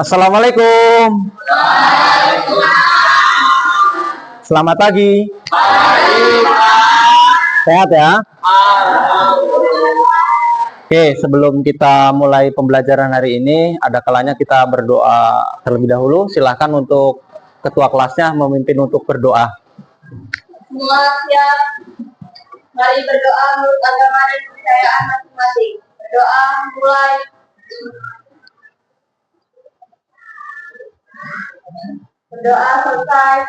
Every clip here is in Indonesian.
Assalamualaikum. Selamat pagi. Sehat ya? Oke, sebelum kita mulai pembelajaran hari ini, ada kalanya kita berdoa terlebih dahulu. Silahkan untuk ketua kelasnya memimpin untuk berdoa. Semua siap. Mari berdoa menurut agama dan kepercayaan masing-masing. Berdoa mulai. Berdoa selesai.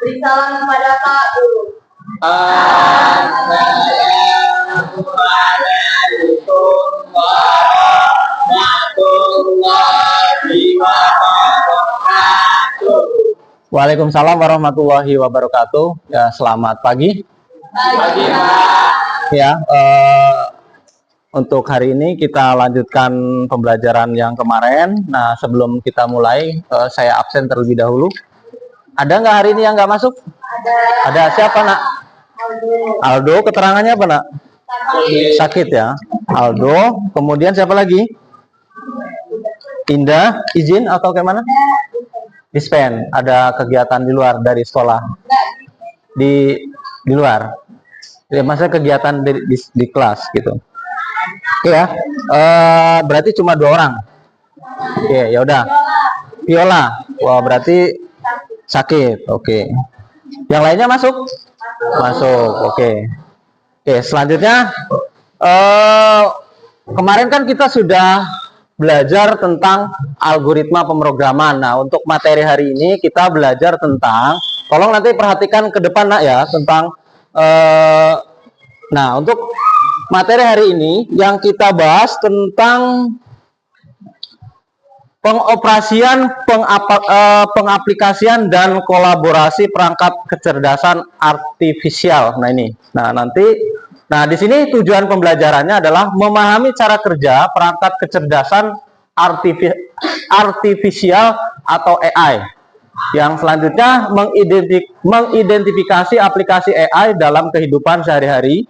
Beri salam kepada Pak Guru. Assalamualaikum warahmatullahi wabarakatuh. Waalaikumsalam warahmatullahi wabarakatuh. Ya, selamat pagi. Pagi, Pak. Ya, untuk hari ini kita lanjutkan pembelajaran yang kemarin. Nah, sebelum kita mulai, saya absen terlebih dahulu. Ada nggak hari ini yang nggak masuk? Ada. Siapa, nak? Aldo. Keterangannya apa, nak? Sakit ya. Aldo. Kemudian siapa lagi? Indah. Izin atau kayak mana? Dispen. Ada kegiatan di luar dari sekolah? Di luar. Ya, masa kegiatan di kelas gitu. Oke ya. Berarti cuma 2 orang. Oke, ya udah. Viola. Wah, berarti sakit. Oke. Yang lainnya masuk? Masuk. Oke. Oke, selanjutnya kemarin kan kita sudah belajar tentang algoritma pemrograman. Nah, untuk materi hari ini kita belajar tentang, tolong nanti perhatikan ke depan, nak ya, tentang nah, untuk materi hari ini yang kita bahas tentang pengoperasian, pengaplikasian dan kolaborasi perangkat kecerdasan artifisial. Nah, ini. Nah, di sini tujuan pembelajarannya adalah memahami cara kerja perangkat kecerdasan artifisial atau AI. Yang selanjutnya mengidentifikasi aplikasi AI dalam kehidupan sehari-hari.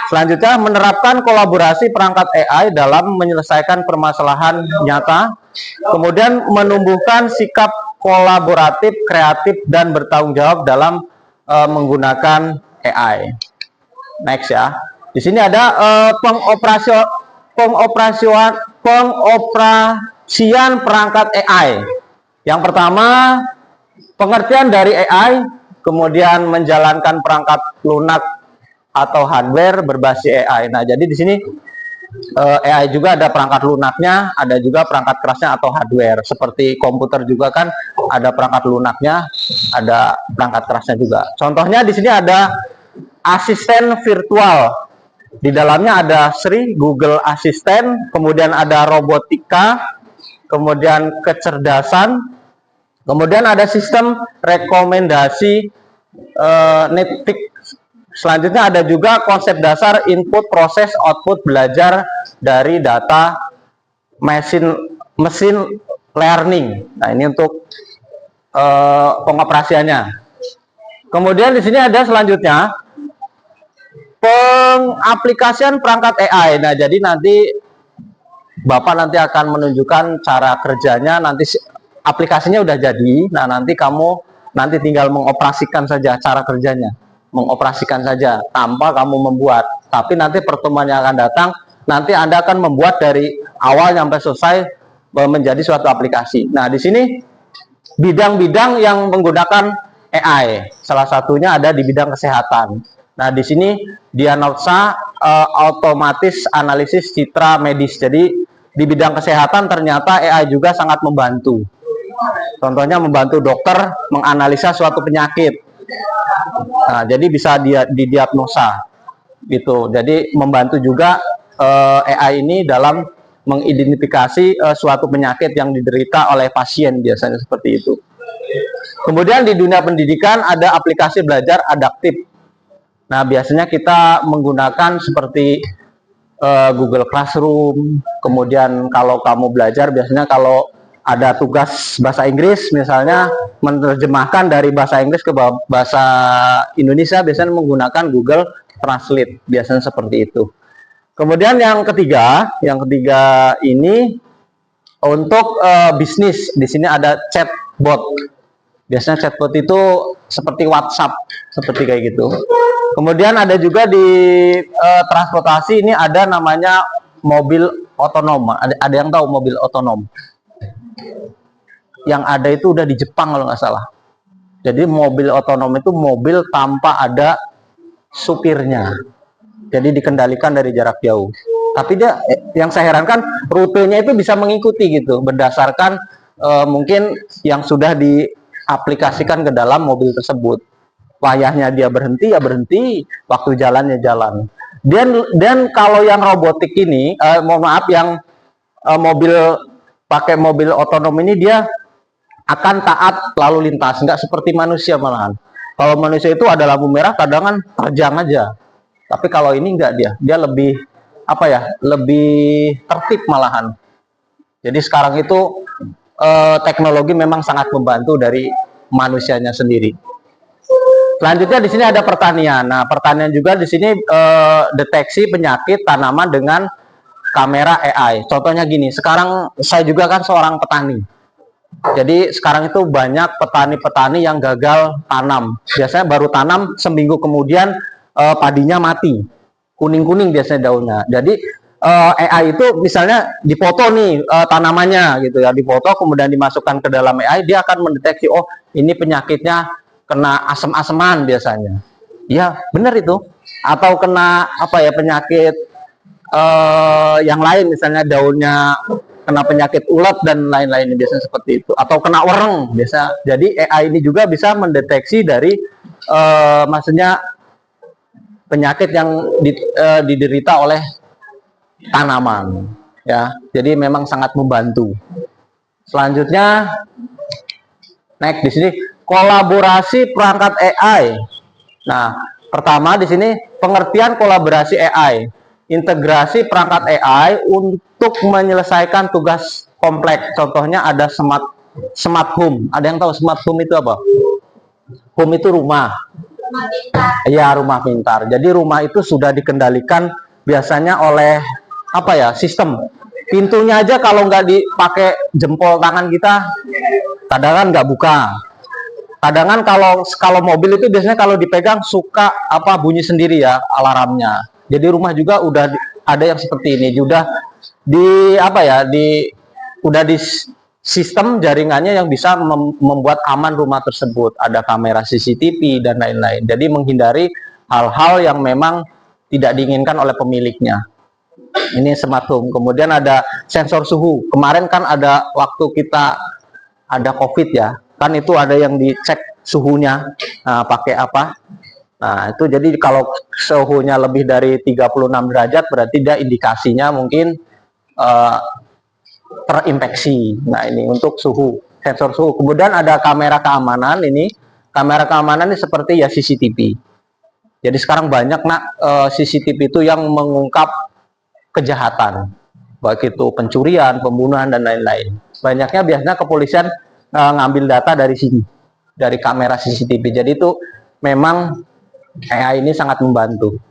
Selanjutnya menerapkan kolaborasi perangkat AI dalam menyelesaikan permasalahan nyata. Kemudian menumbuhkan sikap kolaboratif, kreatif, dan bertanggung jawab dalam menggunakan AI. Next ya. Di sini ada pengoperasian perangkat AI. Yang pertama, pengertian dari AI, kemudian menjalankan perangkat lunak atau hardware berbasis AI. Nah, jadi di sini AI juga ada perangkat lunaknya, ada juga perangkat kerasnya atau hardware. Seperti komputer juga kan ada perangkat lunaknya, ada perangkat kerasnya juga. Contohnya di sini ada asisten virtual. Di dalamnya ada Sri, Google Assistant, kemudian ada robotika, kemudian kecerdasan, kemudian ada sistem rekomendasi Netflix. Selanjutnya ada juga konsep dasar input, proses, output, belajar dari data machine learning. Nah, ini untuk pengoperasiannya. Kemudian di sini ada selanjutnya pengaplikasian perangkat AI. Nah, jadi nanti Bapak nanti akan menunjukkan cara kerjanya, nanti aplikasinya udah jadi. Nah, nanti kamu tinggal mengoperasikan saja cara kerjanya. Mengoperasikan saja tanpa kamu membuat. Tapi nanti pertemuan yang akan datang, nanti Anda akan membuat dari awal sampai selesai menjadi suatu aplikasi. Nah, di sini bidang-bidang yang menggunakan AI. Salah satunya ada di bidang kesehatan. Nah, di sini diagnosa otomatis analisis citra medis. Jadi di bidang kesehatan ternyata AI juga sangat membantu. Contohnya membantu dokter menganalisa suatu penyakit. Nah, jadi bisa didiagnosa gitu. Jadi membantu juga AI ini dalam mengidentifikasi suatu penyakit yang diderita oleh pasien, biasanya seperti itu. Kemudian di dunia pendidikan ada aplikasi belajar adaptif. Nah, biasanya kita menggunakan seperti Google Classroom. Kemudian kalau kamu belajar, biasanya kalau ada tugas bahasa Inggris, misalnya menerjemahkan dari bahasa Inggris ke bahasa Indonesia, biasanya menggunakan Google Translate, biasanya seperti itu. Kemudian yang ketiga ini Untuk bisnis, di sini ada chatbot. Biasanya chatbot itu seperti WhatsApp, seperti kayak gitu. Kemudian ada juga di transportasi ini ada namanya mobil otonom. Ada yang tahu mobil otonom? Yang ada itu udah di Jepang kalau nggak salah. Jadi mobil otonom itu mobil tanpa ada supirnya. Jadi dikendalikan dari jarak jauh. Tapi dia yang saya herankan rutenya itu bisa mengikuti gitu berdasarkan mungkin yang sudah diaplikasikan ke dalam mobil tersebut. Wayahnya dia berhenti ya berhenti, waktu jalannya jalan. Dan kalau yang robotik ini, mohon maaf yang mobil pakai mobil otonom ini dia akan taat lalu lintas, nggak seperti manusia malahan. Kalau manusia itu ada lampu merah kadang kan terjang aja. Tapi kalau ini enggak, dia lebih apa ya, lebih tertib malahan. Jadi sekarang itu teknologi memang sangat membantu dari manusianya sendiri. Selanjutnya di sini ada pertanian. Nah, pertanian juga di sini deteksi penyakit tanaman dengan kamera AI. Contohnya gini, sekarang saya juga kan seorang petani. Jadi sekarang itu banyak petani-petani yang gagal tanam. Biasanya baru tanam seminggu kemudian padinya mati, kuning-kuning biasanya daunnya. Jadi AI itu misalnya dipoto nih tanamannya gitu ya, dipoto kemudian dimasukkan ke dalam AI, dia akan mendeteksi oh ini penyakitnya kena asem-aseman biasanya. Ya benar itu. Atau kena apa ya penyakit yang lain misalnya daunnya kena penyakit ulat dan lain-lain biasanya seperti itu, atau kena wereng biasa. Jadi AI ini juga bisa mendeteksi dari maksudnya penyakit yang diderita oleh tanaman ya. Jadi memang sangat membantu. Selanjutnya next di sini kolaborasi perangkat AI. Nah, pertama di sini pengertian kolaborasi AI. Integrasi perangkat AI untuk menyelesaikan tugas kompleks. Contohnya ada smart home. Ada yang tahu smart home itu apa? Home itu rumah. Iya, rumah pintar. Jadi rumah itu sudah dikendalikan biasanya oleh apa ya? Sistem. Pintunya aja kalau nggak dipakai jempol tangan kita, kadang kan nggak buka. Kadang kan kalau mobil itu biasanya kalau dipegang suka apa bunyi sendiri ya alarmnya. Jadi rumah juga udah ada yang seperti ini, udah di apa ya, udah di sistem jaringannya yang bisa membuat aman rumah tersebut. Ada kamera CCTV dan lain-lain. Jadi menghindari hal-hal yang memang tidak diinginkan oleh pemiliknya. Ini smart home. Kemudian ada sensor suhu. Kemarin kan ada waktu kita ada COVID ya, kan itu ada yang dicek suhunya pakai apa. Nah, itu jadi kalau suhunya lebih dari 36 derajat berarti dia indikasinya mungkin terinfeksi. Nah, ini untuk suhu, sensor suhu. Kemudian ada kamera keamanan ini. Kamera keamanan ini seperti ya CCTV. Jadi sekarang banyak CCTV itu yang mengungkap kejahatan. Baik itu pencurian, pembunuhan dan lain-lain. Banyaknya biasanya kepolisian ngambil data dari sini, dari kamera CCTV. Jadi itu memang AI ini sangat membantu.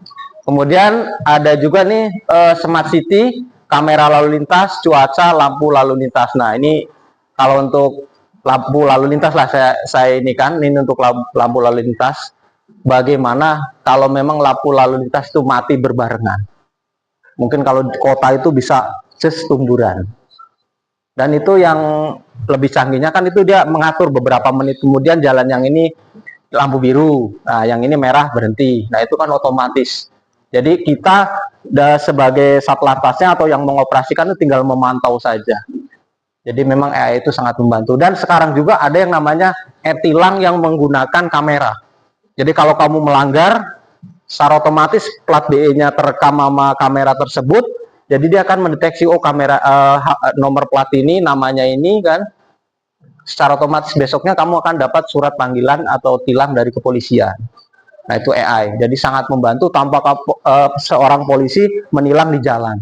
Kemudian ada juga nih smart city, kamera lalu lintas, cuaca, lampu lalu lintas. Nah ini kalau untuk lampu lalu lintas lah saya ini kan, ini untuk lampu lalu lintas. Bagaimana kalau memang lampu lalu lintas itu mati berbarengan? Mungkin kalau di kota itu bisa tumburan. Dan itu yang lebih canggihnya kan itu dia mengatur beberapa menit kemudian jalan yang ini lampu biru, nah yang ini merah berhenti. Nah itu kan otomatis. Jadi kita sebagai satlantasnya atau yang mengoperasikan itu tinggal memantau saja. Jadi memang AI itu sangat membantu. Dan sekarang juga ada yang namanya e-tilang yang menggunakan kamera. Jadi kalau kamu melanggar, secara otomatis plat BE-nya terekam sama kamera tersebut. Jadi dia akan mendeteksi oh kamera nomor plat ini, namanya ini kan. Secara otomatis besoknya kamu akan dapat surat panggilan atau tilang dari kepolisian. Nah itu AI, jadi sangat membantu tanpa seorang polisi menilang di jalan.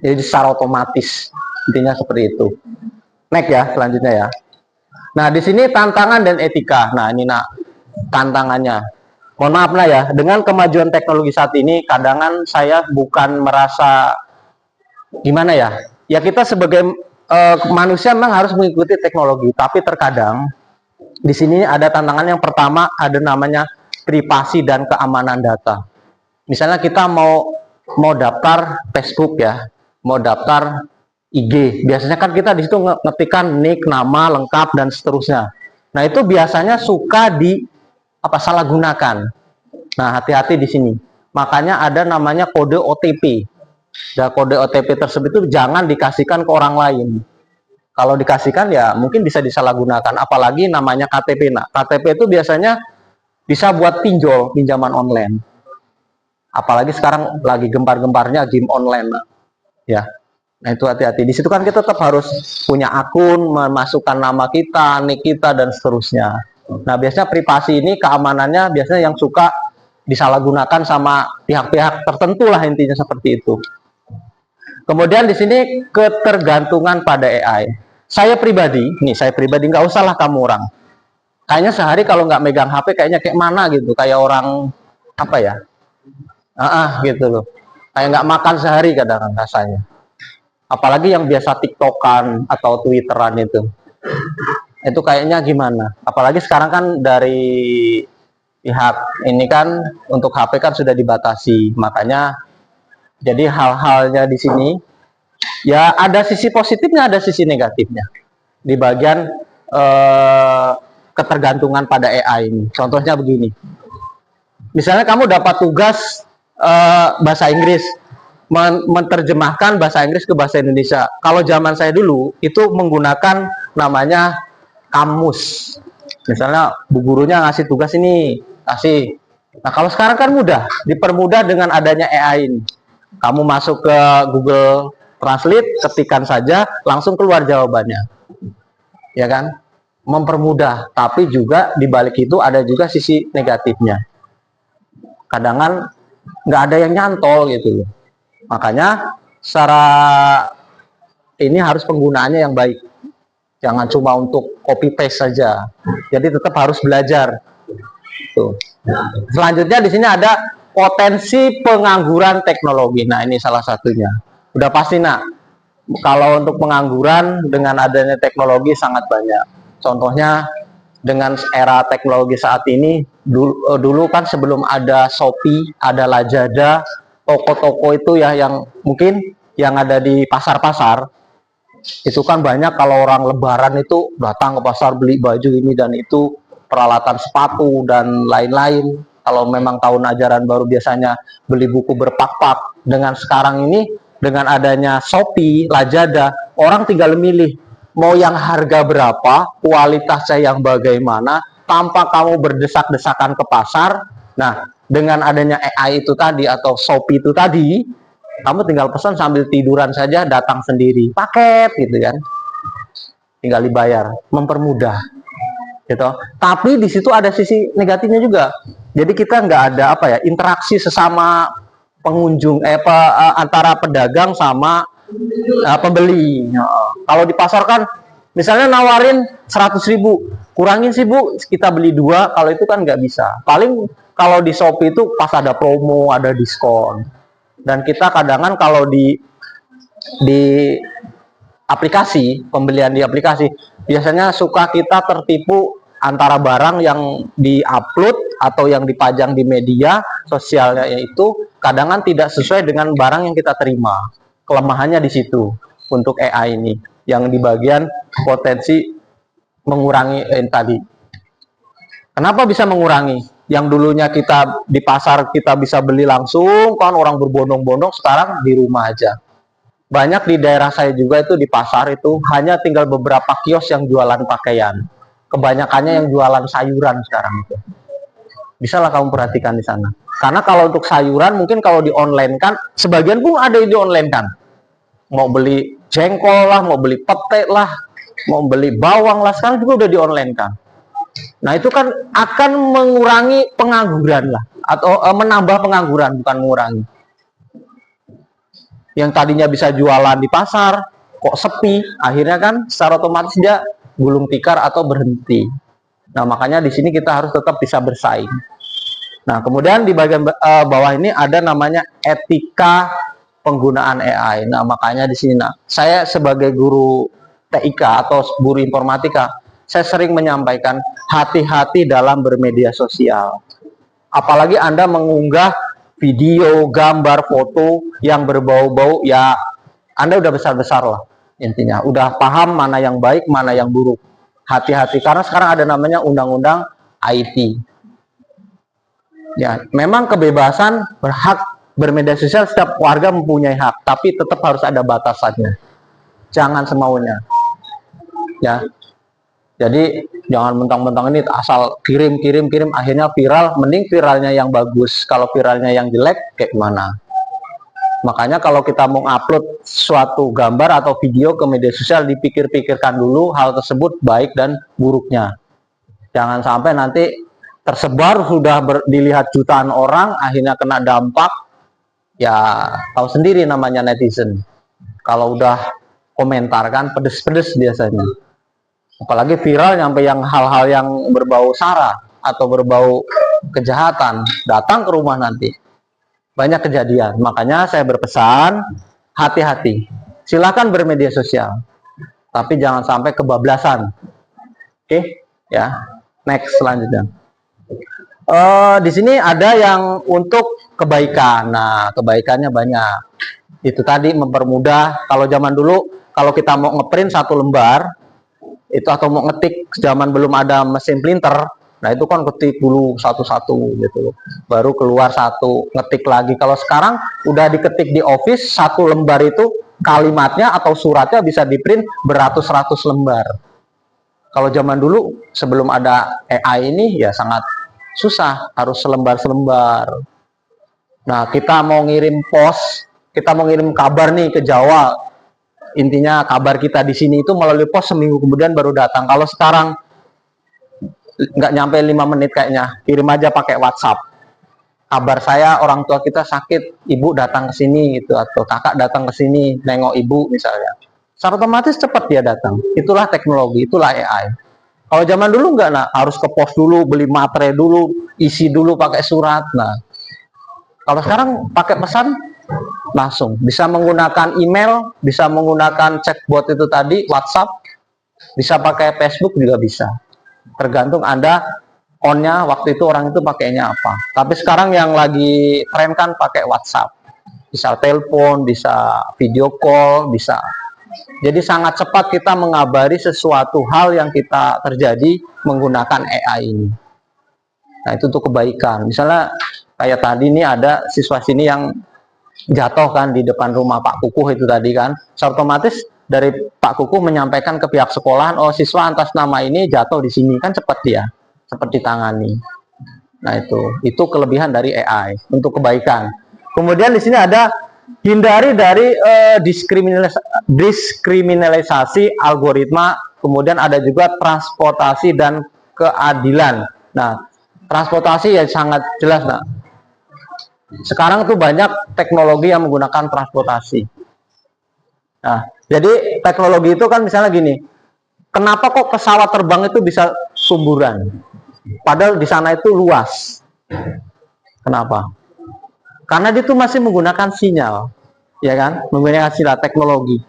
Jadi secara otomatis, intinya seperti itu. Next ya, selanjutnya ya. Nah di sini tantangan dan etika. Nah ini tantangannya. Mohon maaf ya, dengan kemajuan teknologi saat ini, kadang saya bukan merasa gimana ya. Ya kita sebagai manusia memang harus mengikuti teknologi, tapi terkadang di sini ada tantangan. Yang pertama ada namanya privasi dan keamanan data. Misalnya kita mau daftar Facebook ya, mau daftar IG, biasanya kan kita di situ ngetikkan nick, nama lengkap dan seterusnya. Nah itu biasanya suka salah gunakan. Nah hati-hati di sini. Makanya ada namanya kode OTP. Dan kode OTP tersebut itu jangan dikasihkan ke orang lain. Kalau dikasihkan ya mungkin bisa disalahgunakan. Apalagi namanya KTP. Nah KTP itu biasanya bisa buat pinjaman online. Apalagi sekarang lagi gempar-gemparnya game online, ya. Nah itu hati-hati. Di situ kan kita tetap harus punya akun, memasukkan nama kita, nick kita dan seterusnya. Nah biasanya privasi ini keamanannya biasanya yang suka disalahgunakan sama pihak-pihak tertentu lah, intinya seperti itu. Kemudian di sini ketergantungan pada AI. Saya pribadi nggak usah lah kamu orang. Kayaknya sehari kalau nggak megang HP kayaknya kayak mana gitu, kayak orang apa ya? Gitu loh. Kayak nggak makan sehari kadang rasanya. Apalagi yang biasa TikTokan atau Twitteran itu kayaknya gimana? Apalagi sekarang kan dari pihak ini kan untuk HP kan sudah dibatasi, makanya jadi hal-halnya di sini ya ada sisi positifnya, ada sisi negatifnya di bagian ketergantungan pada AI ini. Contohnya begini, misalnya kamu dapat tugas bahasa Inggris, menerjemahkan bahasa Inggris ke bahasa Indonesia. Kalau zaman saya dulu itu menggunakan namanya kamus. Misalnya bu gurunya ngasih tugas ini, kasih. Nah kalau sekarang kan mudah, dipermudah dengan adanya AI ini. Kamu masuk ke Google Translate, ketikkan saja, langsung keluar jawabannya. Ya kan? Mempermudah, tapi juga di balik itu ada juga sisi negatifnya. Kadang nggak ada yang nyantol gitu loh. Makanya secara ini harus penggunaannya yang baik. Jangan cuma untuk copy paste saja. Jadi tetap harus belajar. Tuh. Selanjutnya di sini ada potensi pengangguran teknologi. Nah, ini salah satunya. Udah pasti, nak. Kalau untuk pengangguran dengan adanya teknologi sangat banyak. Contohnya dengan era teknologi saat ini, dulu kan sebelum ada Shopee, ada Lazada, toko-toko itu ya yang mungkin yang ada di pasar-pasar, itu kan banyak kalau orang lebaran itu datang ke pasar beli baju ini dan itu, peralatan sepatu dan lain-lain. Kalau memang tahun ajaran baru biasanya beli buku berpak-pak. Dengan sekarang ini, dengan adanya Shopee, Lazada, orang tinggal milih mau yang harga berapa, kualitasnya yang bagaimana, tanpa kamu berdesak-desakan ke pasar. Nah, dengan adanya AI itu tadi atau Shopee itu tadi, kamu tinggal pesan sambil tiduran saja, datang sendiri, paket gitu kan, tinggal dibayar, mempermudah gitu. Tapi di situ ada sisi negatifnya juga. Jadi kita nggak ada interaksi sesama pengunjung, antara pedagang sama pembeli. Kalau di pasar kan misalnya nawarin 100.000, kurangin sih bu, kita beli 2. Kalau itu kan nggak bisa. Paling kalau di Shopee itu pas ada promo, ada diskon. Dan kita kadang kalau di aplikasi, pembelian di aplikasi, biasanya suka kita tertipu antara barang yang di-upload atau yang dipajang di media sosialnya itu kadang tidak sesuai dengan barang yang kita terima. Kelemahannya di situ untuk AI ini, yang di bagian potensi mengurangi tadi. Kenapa bisa mengurangi? Yang dulunya kita di pasar kita bisa beli langsung, kan orang berbondong-bondong, sekarang di rumah aja. Banyak di daerah saya juga itu di pasar itu hanya tinggal beberapa kios yang jualan pakaian. Kebanyakannya yang jualan sayuran sekarang itu. Bisa lah kamu perhatikan di sana. Karena kalau untuk sayuran mungkin kalau di online kan, sebagian pun ada yang di online kan. Mau beli jengkol lah, mau beli pete lah, mau beli bawang lah, sekarang juga udah di online kan. Nah itu kan akan mengurangi pengangguran lah, atau menambah pengangguran, bukan mengurangi. Yang tadinya bisa jualan di pasar, kok sepi, akhirnya kan secara otomatis dia gulung tikar atau berhenti. Nah makanya di sini kita harus tetap bisa bersaing. Nah kemudian di bagian bawah ini ada namanya etika penggunaan AI. Nah, makanya di sini, nah, saya sebagai guru TIK atau guru informatika, saya sering menyampaikan hati-hati dalam bermedia sosial. Apalagi Anda mengunggah video, gambar, foto yang berbau-bau, ya Anda udah besar-besar lah intinya. Udah paham mana yang baik, mana yang buruk. Hati-hati, karena sekarang ada namanya undang-undang IT. Ya, memang kebebasan berhak bermedia sosial, setiap warga mempunyai hak, tapi tetap harus ada batasannya. Jangan semaunya. Ya. Jadi jangan mentang-mentang ini asal kirim, akhirnya viral. Mending viralnya yang bagus. Kalau viralnya yang jelek, kayak gimana? Makanya kalau kita mau upload suatu gambar atau video ke media sosial, dipikir-pikirkan dulu hal tersebut baik dan buruknya. Jangan sampai nanti tersebar sudah dilihat jutaan orang, akhirnya kena dampak. Ya tahu sendiri namanya netizen. Kalau udah komentar kan pedes-pedes biasanya. Apalagi viral sampai yang hal-hal yang berbau sara atau berbau kejahatan datang ke rumah nanti. Banyak kejadian. Makanya saya berpesan, hati-hati. Silakan bermedia sosial, tapi jangan sampai kebablasan. Oke, ya. Next selanjutnya. Di sini ada yang untuk kebaikan. Nah, kebaikannya banyak. Itu tadi mempermudah. Kalau zaman dulu, kalau kita mau ngeprint satu lembar, itu atau mau ngetik, zaman belum ada mesin printer, nah itu kan ketik dulu satu-satu gitu, baru keluar satu, ngetik lagi. Kalau sekarang udah diketik di office, satu lembar itu kalimatnya atau suratnya bisa di print beratus-ratus lembar. Kalau zaman dulu sebelum ada AI ini ya sangat susah, harus selembar-selembar. Nah, kita mau ngirim pos, kita mau ngirim kabar nih ke Jawa, intinya kabar kita di sini itu melalui pos, seminggu kemudian baru datang. Kalau sekarang nggak nyampe 5 menit kayaknya, kirim aja pakai WhatsApp. Kabar saya orang tua kita sakit, ibu datang ke sini gitu, atau kakak datang ke sini nengok ibu misalnya. Secara otomatis cepat dia datang. Itulah teknologi, itulah AI. Kalau zaman dulu nggak, nah harus ke pos dulu, beli materai dulu, isi dulu pakai surat. Nah, kalau sekarang pakai pesan langsung, bisa menggunakan email, bisa menggunakan chatbot itu tadi, WhatsApp, bisa pakai Facebook juga bisa. Tergantung Anda on-nya waktu itu orang itu pakainya apa. Tapi sekarang yang lagi tren kan pakai WhatsApp. Bisa telepon, bisa video call, bisa. Jadi sangat cepat kita mengabari sesuatu hal yang kita terjadi menggunakan AI ini. Nah, itu untuk kebaikan. Misalnya kayak tadi ini ada siswa sini yang jatuh kan di depan rumah Pak Kukuh itu tadi kan. Otomatis dari Pak Kukuh menyampaikan ke pihak sekolahan, oh siswa atas nama ini jatuh di sini, kan cepat dia, cepat ditangani. Nah, itu kelebihan dari AI untuk kebaikan. Kemudian di sini ada hindari dari diskriminalisasi algoritma, kemudian ada juga transportasi dan keadilan. Nah, transportasi ya sangat jelas. Nah, sekarang tuh banyak teknologi yang menggunakan transportasi. Nah, jadi teknologi itu kan misalnya gini, kenapa kok pesawat terbang itu bisa sumburan? Padahal di sana itu luas. Kenapa? Karena dia tuh masih menggunakan sinyal, ya kan? Menggunakan sinyal teknologi.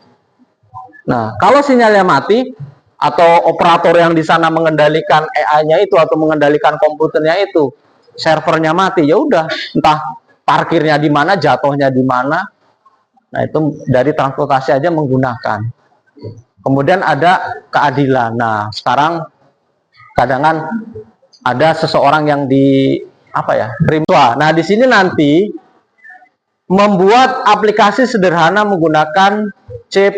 Nah, kalau sinyalnya mati atau operator yang di sana mengendalikan AI-nya itu atau mengendalikan komputernya itu, servernya mati, ya udah, entah parkirnya di mana, jatuhnya di mana. Nah, itu dari transportasi aja menggunakan. Kemudian ada keadilan. Nah, sekarang kadang ada seseorang yang di apa ya? Nah, di sini nanti membuat aplikasi sederhana menggunakan C++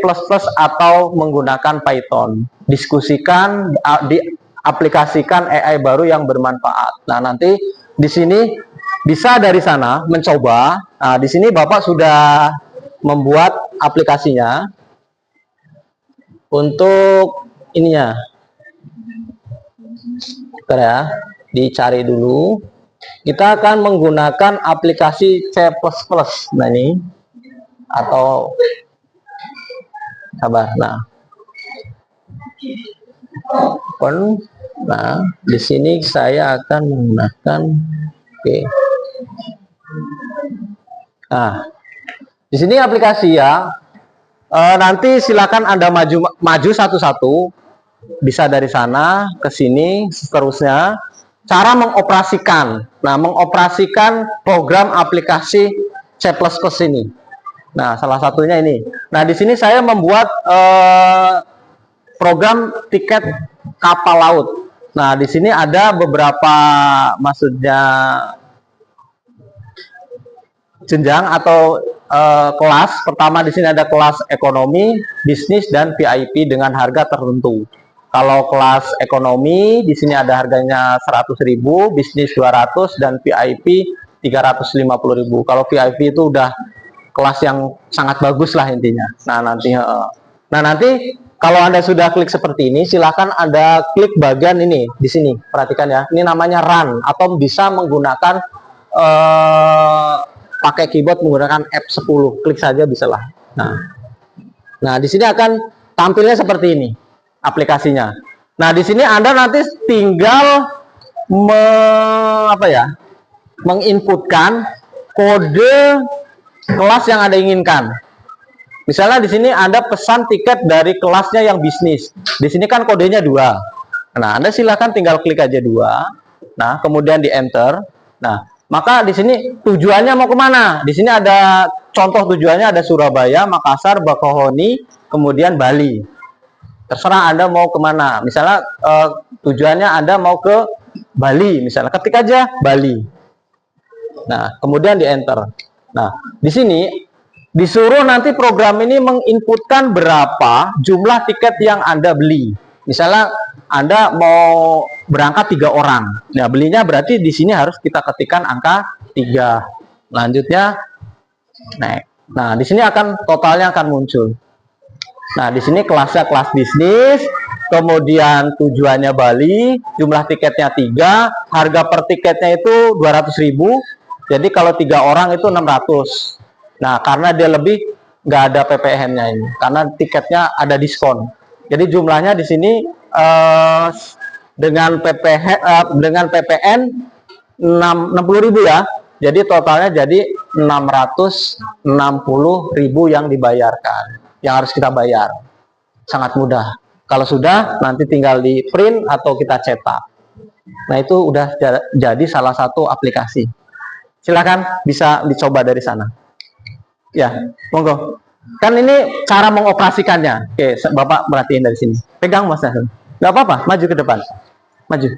atau menggunakan Python. Diskusikan, diaplikasikan AI baru yang bermanfaat. Nah, nanti di sini bisa dari sana mencoba. Nah, di sini Bapak sudah membuat aplikasinya untuk ininya. Bentar ya, dicari dulu. Kita akan menggunakan aplikasi C++. Nah, ini atau sabar. Nah, open. Nah, di sini saya akan menggunakan oke. Nah, Di sini aplikasi ya. Nanti silakan Anda maju satu-satu, bisa dari sana ke sini seterusnya. Cara mengoperasikan. Nah, mengoperasikan program aplikasi C++ ini. Nah, salah satunya ini. Nah, di sini saya membuat program tiket kapal laut. Nah, di sini ada beberapa, maksudnya jenjang atau kelas. Pertama di sini ada kelas ekonomi, bisnis, dan VIP dengan harga tertentu. Kalau kelas ekonomi di sini ada harganya 100.000, bisnis 200, dan VIP 350.000. Kalau VIP itu udah kelas yang sangat bagus lah intinya. Nah nanti kalau Anda sudah klik seperti ini, silakan Anda klik bagian ini di sini. Perhatikan ya, ini namanya run atau bisa menggunakan pakai keyboard menggunakan F10. Klik saja bisalah. Nah, di sini akan tampilnya seperti ini aplikasinya. Nah, di sini Anda nanti tinggal menginputkan kode kelas yang Anda inginkan. Misalnya di sini Anda pesan tiket dari kelasnya yang bisnis. Di sini kan kodenya 2. Nah, Anda silakan tinggal klik aja 2. Nah, kemudian di enter. Nah, maka di sini tujuannya mau kemana? Di sini ada contoh tujuannya, ada Surabaya, Makassar, Bakauheni, kemudian Bali. Terserah Anda mau kemana. Misalnya tujuannya Anda mau ke Bali, misalnya ketik aja Bali. Nah, kemudian di enter. Nah, di sini disuruh nanti program ini menginputkan berapa jumlah tiket yang Anda beli. Misalnya Anda mau berangkat 3 orang. Nah, belinya berarti di sini harus kita ketikkan angka 3. Lanjutnya naik. Nah, di sini akan totalnya akan muncul. Nah, di sini kelasnya kelas bisnis, kemudian tujuannya Bali, jumlah tiketnya 3, harga per tiketnya itu 200.000. Jadi kalau 3 orang itu 600. Nah, karena dia lebih, nggak ada PPN-nya ini, karena tiketnya ada diskon. Jadi jumlahnya di sini dengan PPN 60.000 ya. Jadi totalnya jadi 660.000 yang dibayarkan, yang harus kita bayar. Sangat mudah. Kalau sudah, nanti tinggal di print atau kita cetak. Nah, itu udah jadi salah satu aplikasi. Silakan bisa dicoba dari sana. Ya, monggo. Kan ini cara mengoperasikannya. Oke, Bapak perhatiin dari sini. Pegang Mas Hasan. Nggak apa-apa, maju ke depan. Maju.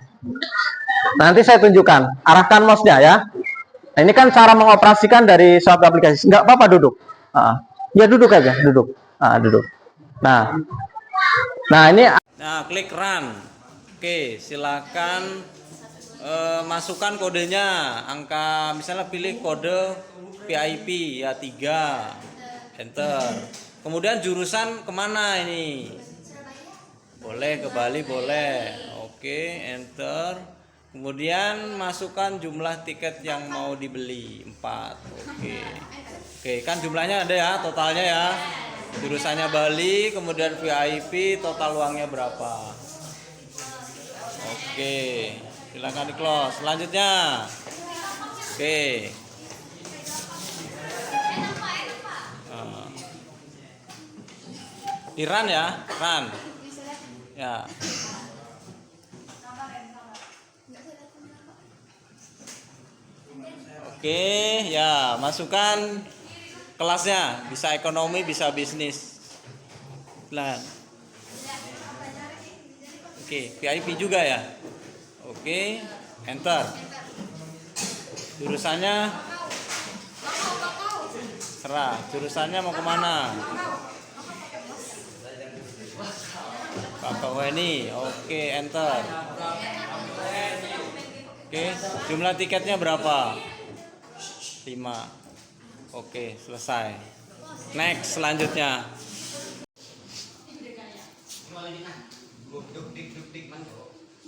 Nanti saya tunjukkan. Arahkan mouse-nya ya. Nah, ini kan cara mengoperasikan dari suatu aplikasi. Nggak apa-apa duduk. Ya duduk aja, duduk. Duduk. Nah ini. Nah, klik run. Oke, silakan masukkan kodenya. Angka, misalnya pilih kode VIP ya 3. Enter. Kemudian jurusan kemana ini? Boleh ke Bali, boleh. Oke, enter. Kemudian masukkan jumlah tiket yang mau dibeli 4. Oke, kan jumlahnya ada ya, totalnya ya. Jurusannya Bali, kemudian VIP, total uangnya berapa? Oke, silakan di close. Selanjutnya, oke. Di run ya, run. Ya. Oke, ya, masukkan kelasnya, bisa ekonomi, bisa bisnis. Nah. Oke, VIP juga ya. Oke, enter. Jurusannya serah, jurusannya mau kemana? Bakauheni. Oke, enter. Oke, jumlah tiketnya berapa? 5. Oke, selesai. Next, selanjutnya.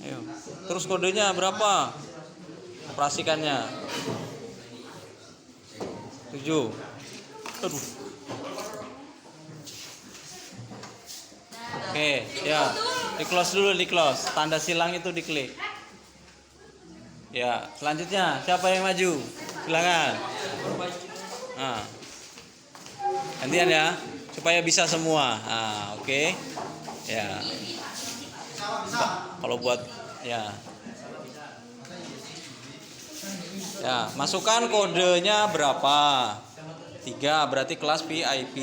Ayo. Terus kodenya berapa? Operasikannya 7. Aduh. Oke, ya. Di close dulu, di close. Tanda silang itu diklik. Ya, selanjutnya siapa yang maju? Silakan. Nah. Gantian ya, supaya bisa semua. Nah, oke. Ya. Kalau buat ya. Ya, masukkan kodenya berapa? 3, berarti kelas VIP.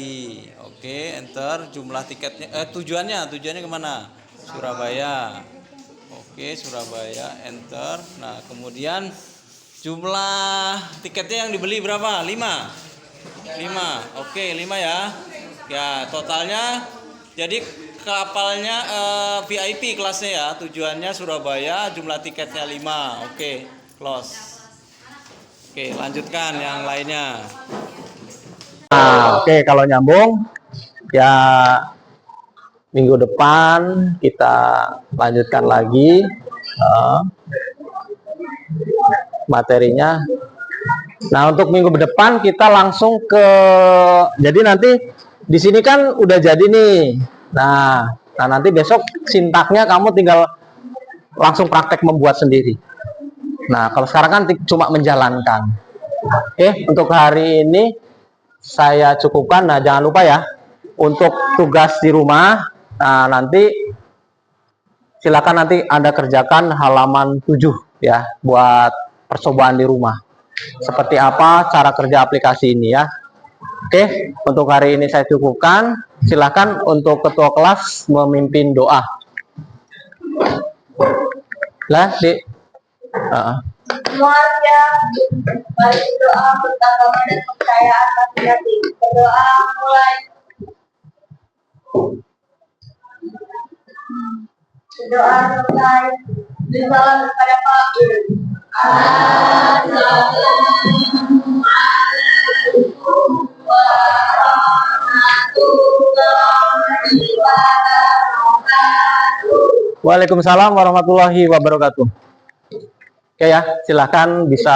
Oke, enter jumlah tiketnya. Tujuannya kemana? Surabaya. Oke, Surabaya, enter. Nah, kemudian jumlah tiketnya yang dibeli berapa? 5. 5. Oke, 5 ya. Ya, totalnya jadi kapalnya VIP kelasnya ya. Tujuannya Surabaya, jumlah tiketnya 5. Oke, close. Oke, lanjutkan yang lainnya. Nah, oke, kalau nyambung ya minggu depan kita lanjutkan lagi materinya. Nah, untuk minggu depan kita langsung ke, jadi nanti di sini kan udah jadi nih. Nah, nanti besok sintaknya kamu tinggal langsung praktek membuat sendiri. Nah, kalau sekarang kan cuma menjalankan. Oke, untuk hari ini saya cukupkan. Nah, jangan lupa ya untuk tugas di rumah. Nah, nanti silakan nanti Anda kerjakan halaman 7 ya buat percobaan di rumah. Seperti apa cara kerja aplikasi ini ya. Oke, untuk hari ini saya cukupkan. Silakan untuk ketua kelas memimpin doa. Lah, Dik. Semuanya, mari berdoa betapa dan kepercayaan masing-masing. Berdoa mulai. Berdoa selesai. Beri salam kepada Pak Guru. Assalamualaikum warahmatullahi wabarakatuh. Waalaikumsalam warahmatullahi wabarakatuh. Oke ya, silakan bisa